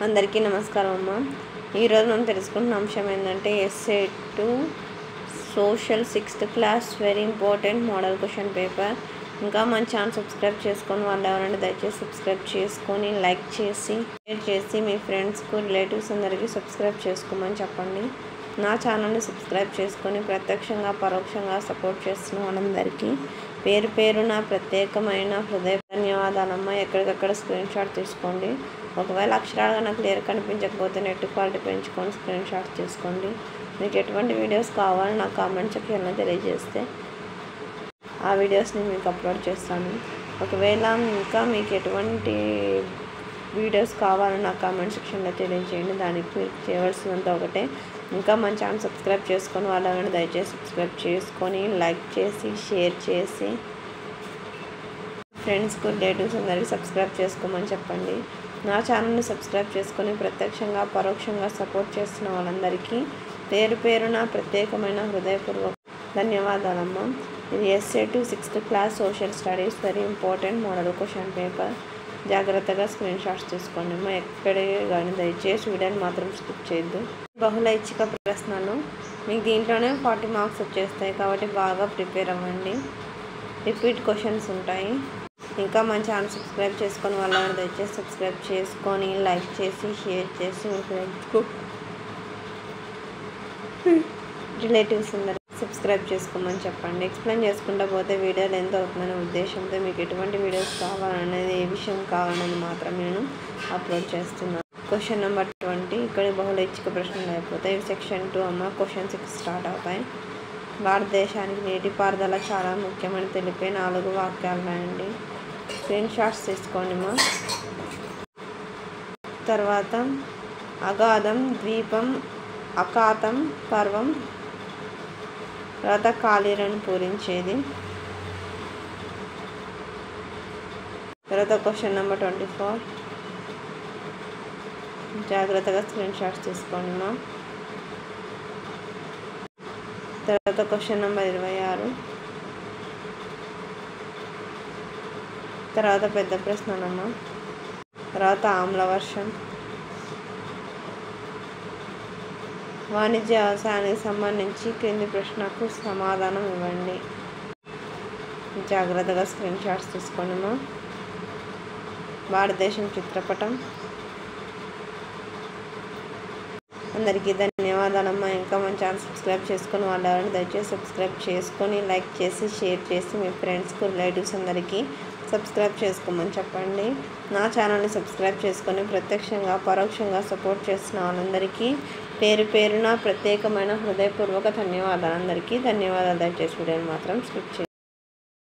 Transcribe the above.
అందరికీ నమస్కారం అమ్మ. ఈరోజు మనం తెలుసుకున్న అంశం ఏంటంటే SA 2 social 6th class very important model question paper. ఇంకా మన ఛానల్ సబ్స్క్రైబ్ చేసుకొని వాళ్ళు ఎవరంటే దయచేసి సబ్స్క్రైబ్ చేసుకొని లైక్ చేసి షేర్ చేసి మీ ఫ్రెండ్స్కు రిలేటివ్స్ అందరికీ సబ్స్క్రైబ్ చేసుకోమని చెప్పండి. నా ఛానల్ని సబ్స్క్రైబ్ చేసుకొని ప్రత్యక్షంగా పరోక్షంగా సపోర్ట్ చేస్తున్న వాళ్ళందరికీ పేరు పేరున ప్రత్యేకమైన హృదయ ధన్యవాదాలమ్మ. ఎక్కడికక్కడ స్క్రీన్ షాట్ తీసుకోండి. ఒకవేళ అక్షరాలుగా నాకు క్లియర్ కనిపించకపోతే నెట్ క్వాలిటీ పెంచుకొని స్క్రీన్ షాట్ తీసుకోండి. మీకు ఎటువంటి వీడియోస్ కావాలో నాకు కామెంట్ సెక్షన్లో తెలియజేస్తే ఆ వీడియోస్ని మీకు అప్లోడ్ చేస్తాను. ఒకవేళ ఇంకా మీకు ఎటువంటి వీడియోస్ కావాలో నాకు కామెంట్ సెక్షన్లో తెలియజేయండి. దానికి మీరు చేయవలసినంత ఒకటే, ఇంకా మన ఛానల్ సబ్స్క్రైబ్ చేసుకొని వాళ్ళని దయచేసి సబ్స్క్రైబ్ చేసుకొని లైక్ చేసి షేర్ చేసి ఫ్రెండ్స్కు రిలేటివ్స్ అందరికీ సబ్స్క్రైబ్ చేసుకోమని చెప్పండి. నా ఛానల్ని సబ్స్క్రైబ్ చేసుకొని ప్రత్యక్షంగా పరోక్షంగా సపోర్ట్ చేస్తున్న వాళ్ళందరికీ పేరు పేరున ప్రత్యేకమైన హృదయపూర్వక ధన్యవాదాలమ్మ. ఇది SA 2 6th class social studies very important model question paper. జాగ్రత్తగా స్క్రీన్ షాట్స్ తీసుకోండి అమ్మ. ఎక్కడే కానీ దయచేసి వీడియోని మాత్రం స్కిప్ చేయొద్దు. బహుళ ఐచ్ఛిక ప్రశ్నలు మీకు దీంట్లోనే 40 మార్క్స్ వచ్చేస్తాయి కాబట్టి బాగా ప్రిపేర్ అవ్వండి. రిపీట్ క్వశ్చన్స్ ఉంటాయి. ఇంకా మన ఛానల్ సబ్స్క్రైబ్ చేసుకొని వాళ్ళని దయచేసి సబ్స్క్రైబ్ చేసుకొని లైక్ చేసి షేర్ చేసి మీ ఫ్రెండ్స్కు రిలేటివ్స్ అందరికీ సబ్స్క్రైబ్ చేసుకోమని చెప్పండి. ఎక్స్ప్లెయిన్ చేసుకుంటూ పోతే వీడియో లెంత్ అవుతుందనే ఉద్దేశంతో మీకు ఎటువంటి వీడియోస్ కావాలనేది ఏ విషయం కావాలనేది మాత్రం నేను అప్లోడ్ చేస్తున్నాను. క్వశ్చన్ నెంబర్ 20 ఇక్కడ బహుళ ఐచ్ఛిక ప్రశ్నలు అయిపోతాయి. సెక్షన్ 2 అమ్మ. క్వశ్చన్ 6 స్టార్ట్ అవుతాయి. భారతదేశానికి నీటిపారుదల చాలా ముఖ్యమని తెలిపే 4 వాక్యాలు రాయండి. స్క్రీన్ షాట్స్ తీసుకోండి అమ్మా. తర్వాత అగాధం, ద్వీపం, అఖాతం, పర్వం, తర్వాత ఖాళీలను పూరించేది. తర్వాత క్వశ్చన్ నెంబర్ 24 జాగ్రత్తగా స్క్రీన్ షాట్స్ తీసుకోండి అమ్మా. తర్వాత క్వశ్చన్ నెంబర్ 26 తర్వాత పెద్ద ప్రశ్నలమ్మ. తర్వాత ఆమ్ల వర్షం. వాణిజ్య వ్యవసాయానికి సంబంధించి క్రింది ప్రశ్నకు సమాధానం ఇవ్వండి. జాగ్రత్తగా స్క్రీన్ షాట్స్ తీసుకోండి అమ్మా. భారతదేశం చిత్రపటం. అందరికీ ధన్యవాదాలమ్మా. ఇంకా మన ఛానల్ సబ్స్క్రైబ్ చేసుకొని వాళ్ళు ఎవరైనా దయచేసి సబ్స్క్రైబ్ చేసుకొని లైక్ చేసి షేర్ చేసి మీ ఫ్రెండ్స్కు రిలేటివ్స్ అందరికీ సబ్స్క్రైబ్ చేసుకోమని చెప్పండి. నా ఛానల్ని సబ్స్క్రైబ్ చేసుకొని ప్రత్యక్షంగా పరోక్షంగా సపోర్ట్ చేస్తున్న వాళ్ళందరికీ పేరు పేరున ప్రత్యేకమైన హృదయపూర్వక ధన్యవాదాలు. అందరికీ ధన్యవాదాలు. దయచేసి వీడియోని మాత్రం స్కిప్ చేయండి.